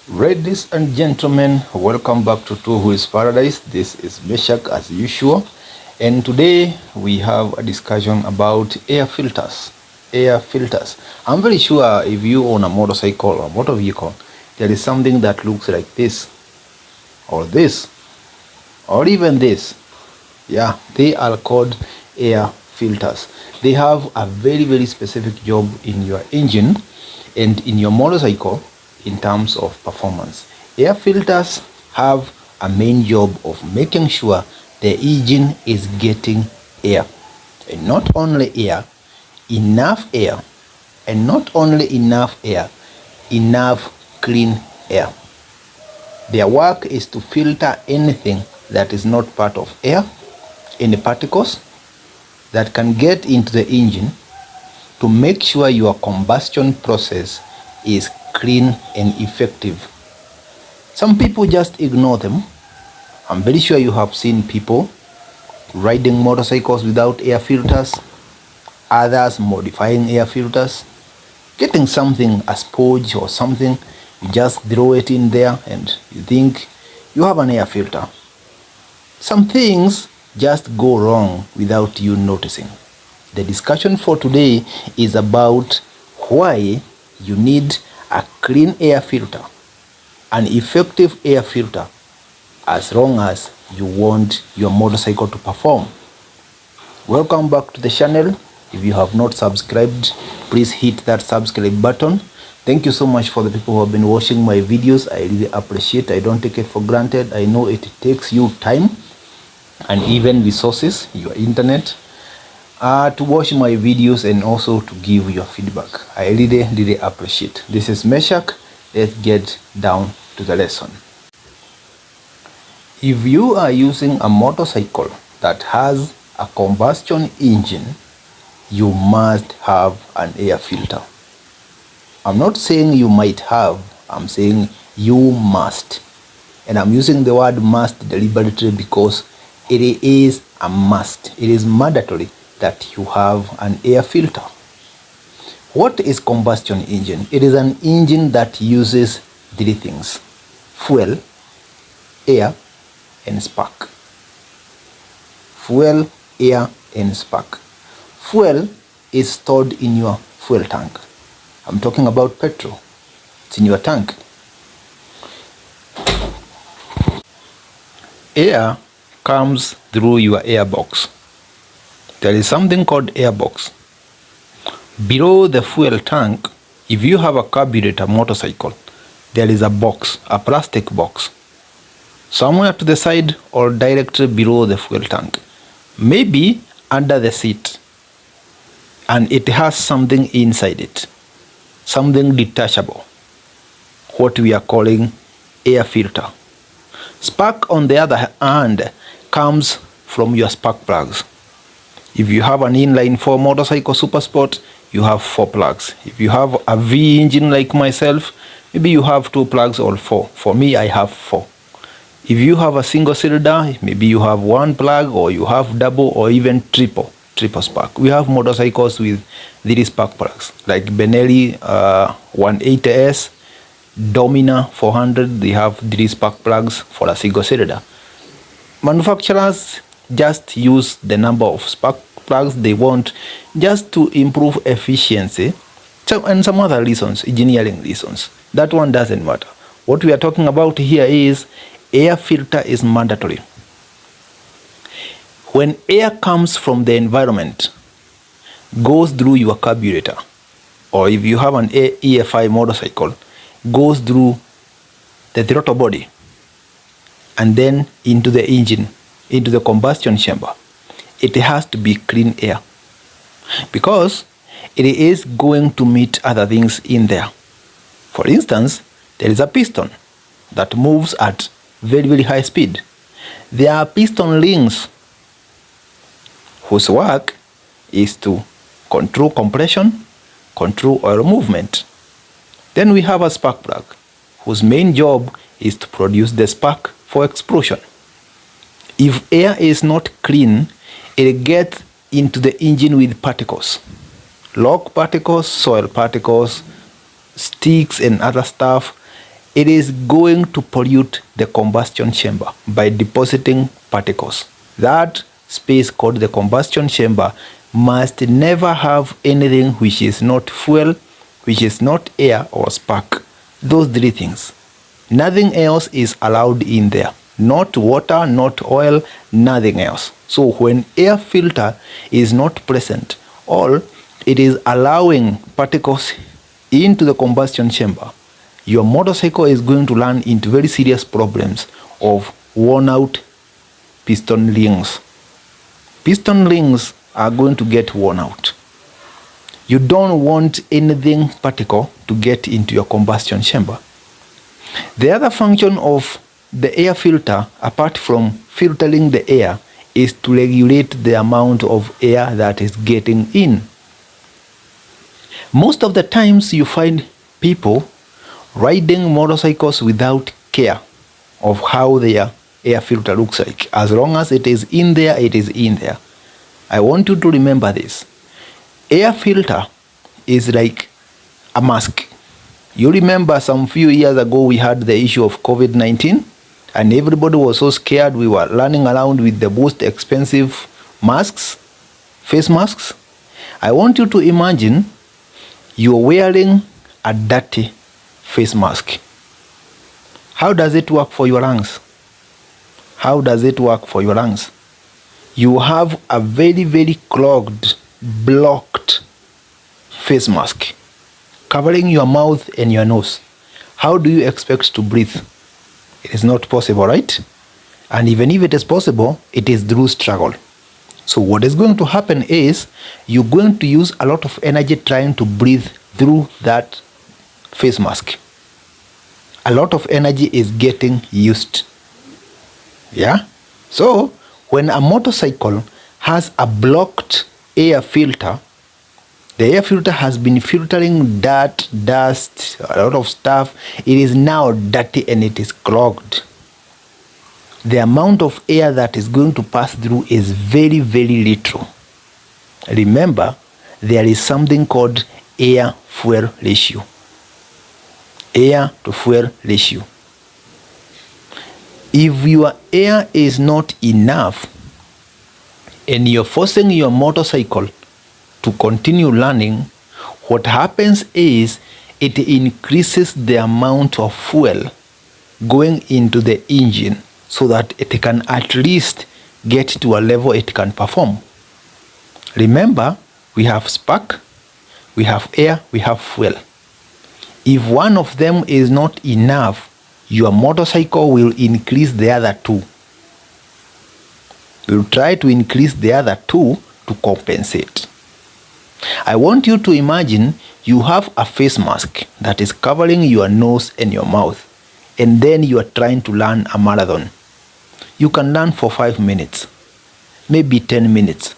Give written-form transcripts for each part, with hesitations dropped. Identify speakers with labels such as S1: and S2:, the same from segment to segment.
S1: Ladies and gentlemen, welcome back to Two Wheels Paradise. This is Meshak as usual, and today we have a discussion about air filters. Air filters. I'm very sure if you own a motorcycle or motor vehicle, there is something that looks like this, or this, or even this. Yeah, they are called air filters. They have a very specific job in your engine and in your motorcycle in terms of performance. Air filters have a main job of making sure the engine is getting air, and not only air, enough air, and not only enough air, enough clean air. Their work is to filter anything that is not part of air, any particles that can get into the engine, to make sure your combustion process is clean and effective. Some people just ignore them. I'm very sure you have seen people riding motorcycles without air filters, others modifying air filters, getting something, a sponge or something, you just throw it in there and you think you have an air filter. Some things just go wrong without you noticing. The discussion for today is about why you need a clean air filter, an effective air filter, as long as you want your motorcycle to perform. Welcome back to the channel. If you have not subscribed, please hit that subscribe button. Thank you so much for the people who have been watching my videos. I really appreciate it. I don't take it for granted. I know it takes you time and even resources, your internet, to watch my videos and also to give your feedback. I really appreciate. This is Meshak. Let's get down to the lesson. If you are using a motorcycle that has a combustion engine, you must have an air filter. I'm not saying you might have, I'm saying you must. And I'm using the word must deliberately because it is a must. It is mandatory that you have an air filter. What is combustion engine? It is an engine that uses three things: fuel, air, and spark. Fuel, air, and spark. Fuel is stored in your fuel tank. I'm talking about petrol. It's in your tank. Air comes through your air box. There is something called air box. Below the fuel tank, if you have a carburetor motorcycle, there is a box, a plastic box, somewhere to the side or directly below the fuel tank, maybe under the seat, and it has something inside it, something detachable, what we are calling air filter. Spark, on the other hand, comes from your spark plugs. If you have an inline 4 motorcycle super sport, you have 4 plugs. If you have a V engine like myself, maybe you have 2 plugs or 4. For me, I have 4. If you have a single cylinder, maybe you have 1 plug, or you have double or even triple spark. We have motorcycles with 3 spark plugs, like Benelli 180S, Domina 400, they have 3 spark plugs for a single cylinder. Manufacturers just use the number of spark plugs they want just to improve efficiency, and some other reasons, engineering reasons. That one doesn't matter. What we are talking about here is air filter is mandatory. When air comes from the environment, goes through your carburetor, or if you have an EFI motorcycle, goes through the throttle body and then into the engine, into the combustion chamber, it has to be clean air because it is going to meet other things in there. For instance, there is a piston that moves at very, very high speed. There are piston rings whose work is to control compression, control oil movement. Then we have a spark plug whose main job is to produce the spark for explosion. If air is not clean, it gets into the engine with particles, log particles, soil particles, sticks and other stuff. It is going to pollute the combustion chamber by depositing particles. That space called the combustion chamber must never have anything which is not fuel, which is not air or spark. Those three things. Nothing else is allowed in there. Not water, not oil, nothing else. So when air filter is not present, or it is allowing particles into the combustion chamber, your motorcycle is going to run into very serious problems of worn out piston rings. Piston rings are going to get worn out. You don't want anything particle to get into your combustion chamber. The other function of the air filter, apart from filtering the air, is to regulate the amount of air that is getting in. Most of the times you find people riding motorcycles without care of how their air filter looks like. As long as it is in there, it is in there. I want you to remember this. Air filter is like a mask. You remember some few years ago we had the issue of COVID-19 and everybody was so scared. We were running around with the most expensive masks, face masks. I want you to imagine you're wearing a dirty face mask. How does it work for your lungs? How does it work for your lungs? You have a very, very clogged, blocked face mask covering your mouth and your nose. How do you expect to breathe? It is not possible, right? And even if it is possible, it is through struggle. So what is going to happen is you're going to use a lot of energy trying to breathe through that face mask. A lot of energy is getting used. Yeah? So when a motorcycle has a blocked air filter, the air filter has been filtering dirt, dust, a lot of stuff. It is now dirty and it is clogged. The amount of air that is going to pass through is very, very little. Remember, there is something called air-fuel ratio. Air to fuel ratio. If your air is not enough and you're forcing your motorcycle to continue running, what happens is it increases the amount of fuel going into the engine so that it can at least get to a level it can perform. Remember, we have spark, we have air, we have fuel. If one of them is not enough, your motorcycle will increase the other two. Will try to increase the other two to compensate. I want you to imagine you have a face mask that is covering your nose and your mouth, and then you are trying to run a marathon. You can run for 5 minutes, maybe 10 minutes,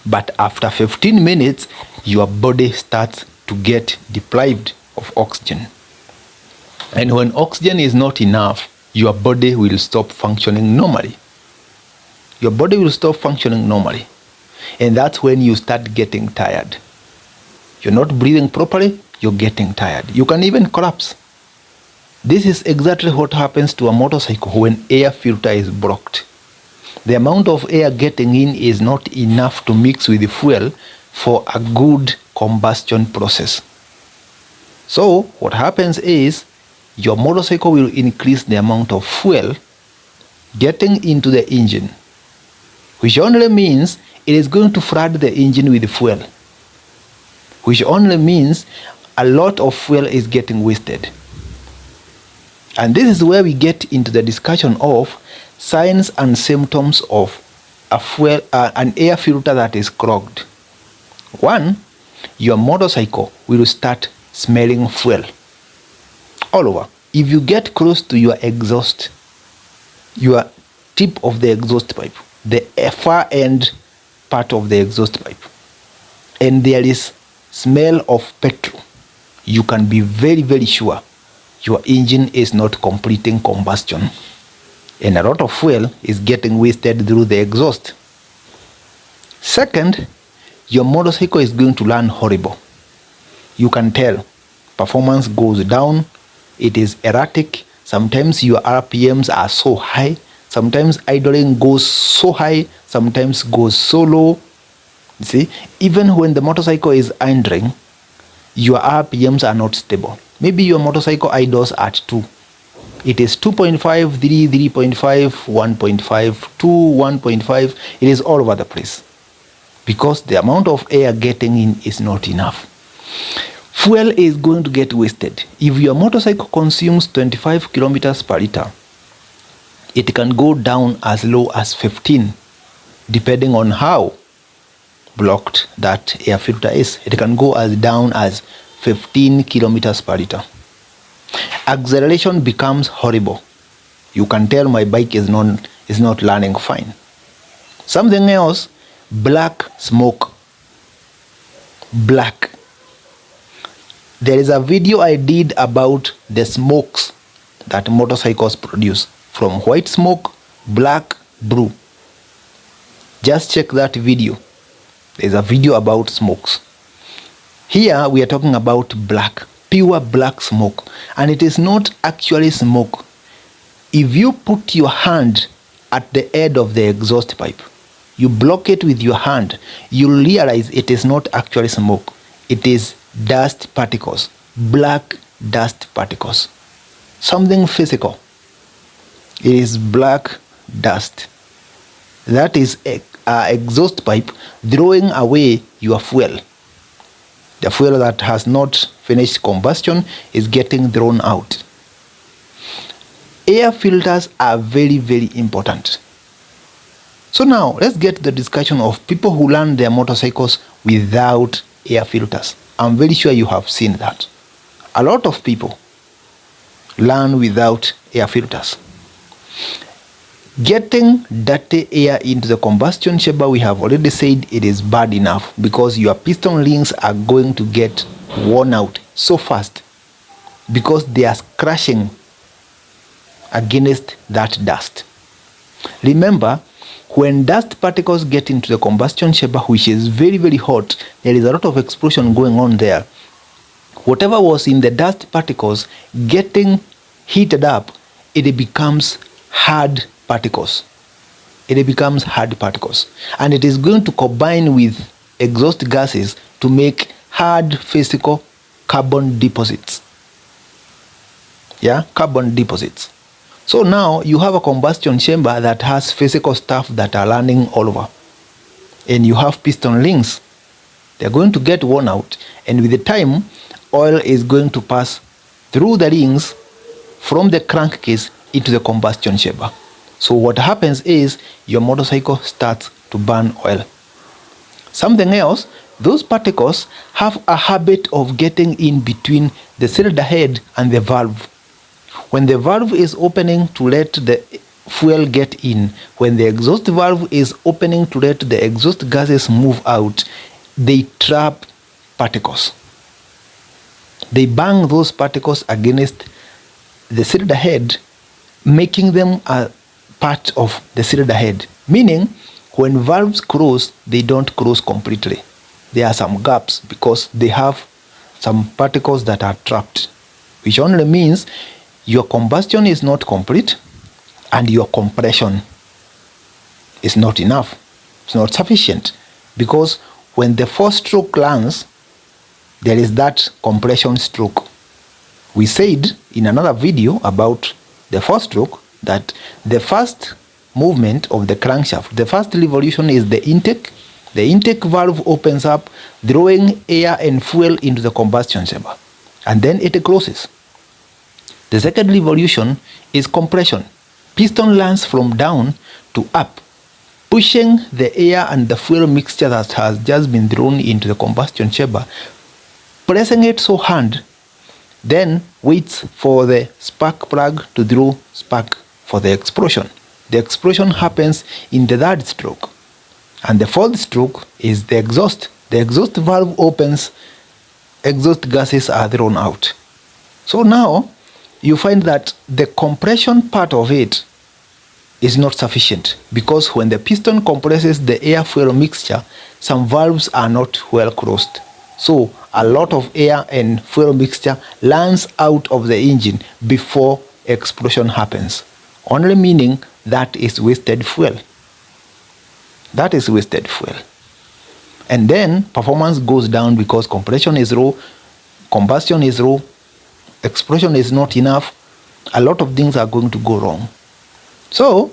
S1: but after 15 minutes, your body starts to get deprived of oxygen. And when oxygen is not enough, your body will stop functioning normally. Your body will stop functioning normally. And that's when you start getting tired. You're not breathing properly, you're getting tired. You can even collapse. This is exactly what happens to a motorcycle when air filter is blocked. The amount of air getting in is not enough to mix with the fuel for a good combustion process. So what happens is your motorcycle will increase the amount of fuel getting into the engine, which only means it is going to flood the engine with fuel, which only means a lot of fuel is getting wasted. And this is where we get into the discussion of signs and symptoms of an air filter that is clogged. One, your motorcycle will start smelling fuel all over. If you get close to your exhaust, your tip of the exhaust pipe, the far end part of the exhaust pipe, and there is smell of petrol, you can be very, very sure your engine is not completing combustion, and a lot of fuel is getting wasted through the exhaust. Second, your motorcycle is going to run horrible. You can tell performance goes down, it is erratic. Sometimes your RPMs are so high, sometimes idling goes so high, sometimes goes so low. You see, even when the motorcycle is idling, your RPMs are not stable. Maybe your motorcycle idles at 2. It is 2.5, 3, 3.5, 1.5, 2, 1.5. It is all over the place because the amount of air getting in is not enough. Fuel is going to get wasted. If your motorcycle consumes 25 kilometers per liter, it can go down as low as 15, depending on how blocked that air filter is. It can go as down as 15 kilometers per liter. Acceleration becomes horrible. You can tell my bike is not running fine. Something else, black smoke. Black. There is a video I did about the smokes that motorcycles produce, from white smoke, black, blue. Just check that video. There's a video about smokes. Here we are talking about black, pure black smoke, and it is not actually smoke. If you put your hand at the end of the exhaust pipe, you block it with your hand, you'll realize it is not actually smoke. It is dust particles, black dust particles. Something physical. It is black dust. That is an exhaust pipe throwing away your fuel. The fuel that has not finished combustion is getting thrown out. Air filters are very, very important. So now let's get to the discussion of people who run their motorcycles without air filters. I'm very sure you have seen that. A lot of people run without air filters. Getting dirty air into the combustion chamber, we have already said it is bad enough because your piston rings are going to get worn out so fast because they are crashing against that dust. Remember, when dust particles get into the combustion chamber, which is very, very hot, there is a lot of explosion going on there. Whatever was in the dust particles getting heated up, it becomes hard particles. It becomes hard particles, and it is going to combine with exhaust gases to make hard physical carbon deposits. Yeah, carbon deposits. So now you have a combustion chamber that has physical stuff that are running all over, and you have piston rings. They're going to get worn out, and with the time, oil is going to pass through the rings from the crankcase into the combustion chamber. So what happens is your motorcycle starts to burn oil. Something else, those particles have a habit of getting in between the cylinder head and the valve. When the valve is opening to let the fuel get in, when the exhaust valve is opening to let the exhaust gases move out, they trap particles. They bang those particles against the cylinder head, making them a part of the cylinder head. Meaning, when valves close, they don't close completely. There are some gaps because they have some particles that are trapped, which only means your combustion is not complete and your compression is not enough. It's not sufficient, because when the 4-stroke lands, there is that compression stroke. We said in another video about the 4-stroke that the first movement of the crankshaft, the first revolution is the intake. The intake valve opens up, drawing air and fuel into the combustion chamber, and then it closes. The second revolution is compression. Piston lands from down to up, pushing the air and the fuel mixture that has just been thrown into the combustion chamber, pressing it so hard, then waits for the spark plug to draw spark for the explosion. The explosion happens in the 3rd stroke. And the 4th stroke is the exhaust. The exhaust valve opens, exhaust gases are thrown out. So now you find that the compression part of it is not sufficient, because when the piston compresses the air-fuel mixture, some valves are not well closed. So a lot of air and fuel mixture lands out of the engine before explosion happens, only meaning that is wasted fuel. That is wasted fuel. And then performance goes down because compression is low, combustion is low, explosion is not enough. A lot of things are going to go wrong. So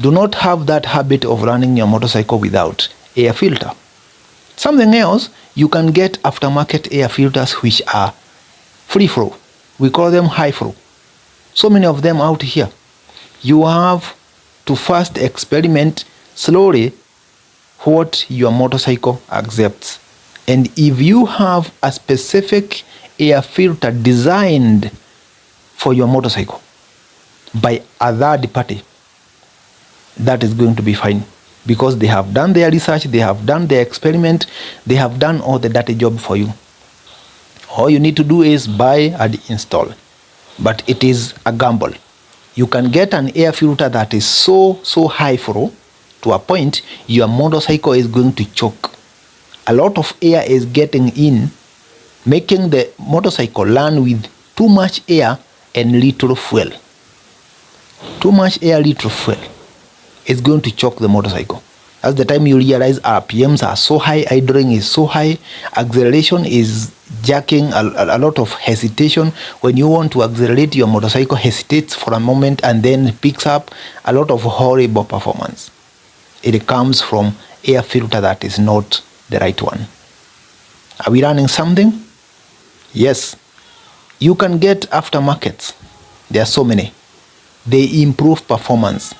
S1: do not have that habit of running your motorcycle without air filter. Something else, you can get aftermarket air filters which are free flow. We call them high flow. So many of them out here. You have to first experiment slowly what your motorcycle accepts. And if you have a specific air filter designed for your motorcycle by a third party, that is going to be fine, because they have done their research, they have done their experiment, they have done all the dirty job for you. All you need to do is buy and install. But it is a gamble. You can get an air filter that is so high flow to a point your motorcycle is going to choke. A lot of air is getting in, making the motorcycle run with too much air and little fuel. Too much air, little fuel. It's going to choke the motorcycle. That's the time you realize RPMs are so high, idling is so high, acceleration is jerking, a lot of hesitation. When you want to accelerate, your motorcycle hesitates for a moment and then picks up. A lot of horrible performance. It comes from air filter that is not the right one. Are we learning something? Yes. You can get aftermarkets. There are so many. They improve performance.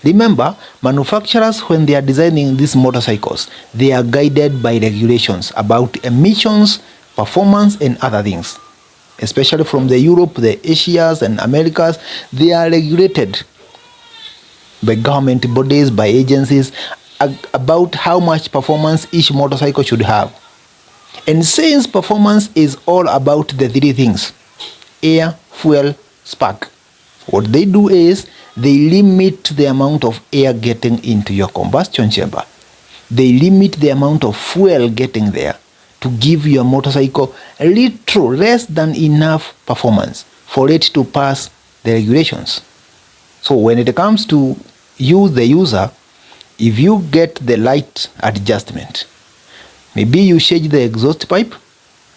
S1: Remember, manufacturers, when they are designing these motorcycles, they are guided by regulations about emissions, performance, and other things. Especially from the Europe, the Asias, and Americas, they are regulated by government bodies, by agencies, about how much performance each motorcycle should have. And since performance is all about the 3 things, air, fuel, spark, what they do is they limit the amount of air getting into your combustion chamber. They limit the amount of fuel getting there to give your motorcycle a little less than enough performance for it to pass the regulations. So when it comes to you, the user, if you get the light adjustment, maybe you change the exhaust pipe,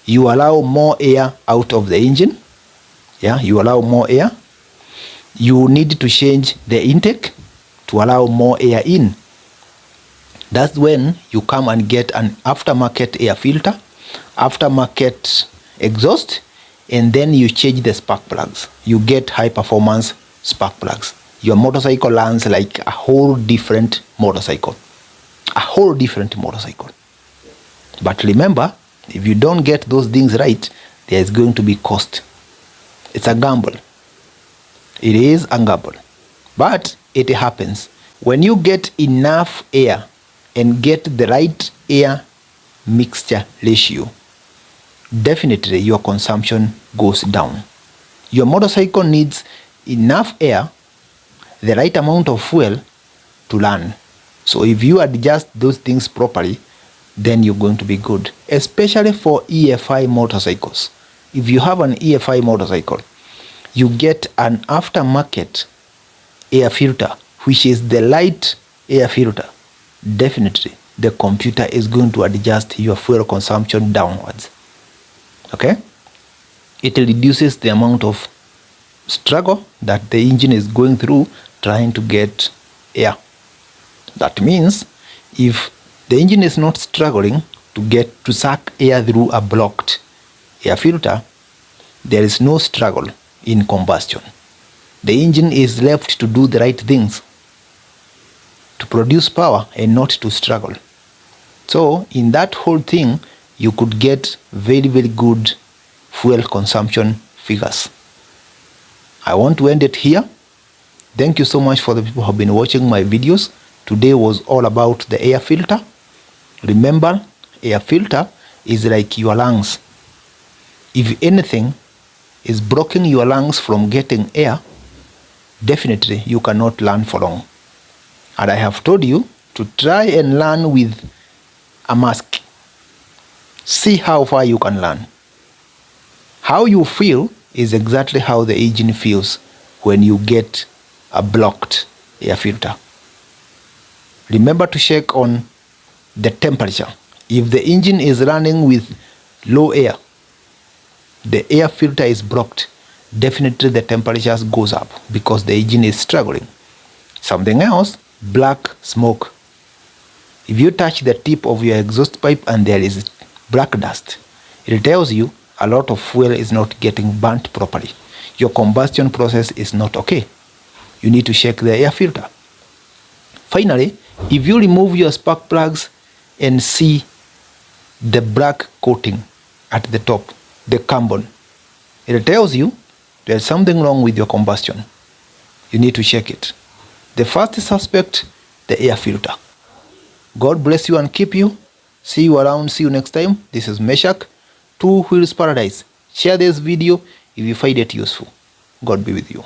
S1: you allow more air out of the engine. Yeah, you allow more air. You need to change the intake to allow more air in. That's when you come and get an aftermarket air filter, aftermarket exhaust, and then you change the spark plugs. You get high performance spark plugs. Your motorcycle runs like a whole different motorcycle. A whole different motorcycle. But remember, if you don't get those things right, there is going to be cost. It's a gamble. It is a gamble. But it happens. When you get enough air and get the right air mixture ratio, definitely your consumption goes down. Your motorcycle needs enough air, the right amount of fuel to run. So if you adjust those things properly, then you're going to be good. Especially for EFI motorcycles. If you have an EFI motorcycle, you get an aftermarket air filter, which is the light air filter. Definitely, the computer is going to adjust your fuel consumption downwards. Okay? It reduces the amount of struggle that the engine is going through trying to get air. That means if the engine is not struggling to suck air through a blocked air filter, there is no struggle in combustion. The engine is left to do the right things, to produce power and not to struggle. So in that whole thing, you could get very, very good fuel consumption figures. I want to end it here. Thank you so much for the people who have been watching my videos. Today was all about the air filter. Remember, air filter is like your lungs. If anything is blocking your lungs from getting air, definitely you cannot learn for long. And I have told you to try and learn with a mask. See how far you can learn. How you feel is exactly how the engine feels when you get a blocked air filter. Remember to check on the temperature. If the engine is running with low air, the air filter is blocked, definitely the temperature goes up because the engine is struggling. Something else, black smoke. If you touch the tip of your exhaust pipe and there is black dust, it tells you a lot of fuel is not getting burnt properly. Your combustion process is not okay. You need to check the air filter. Finally, if you remove your spark plugs and see the black coating at the top, the carbon, it tells you there's something wrong with your combustion. You need to check it. The first suspect, the air filter. God bless you and keep you. See you around. See you next time. This is Meshach, Two Wheels Paradise. Share this video if you find it useful. God be with you.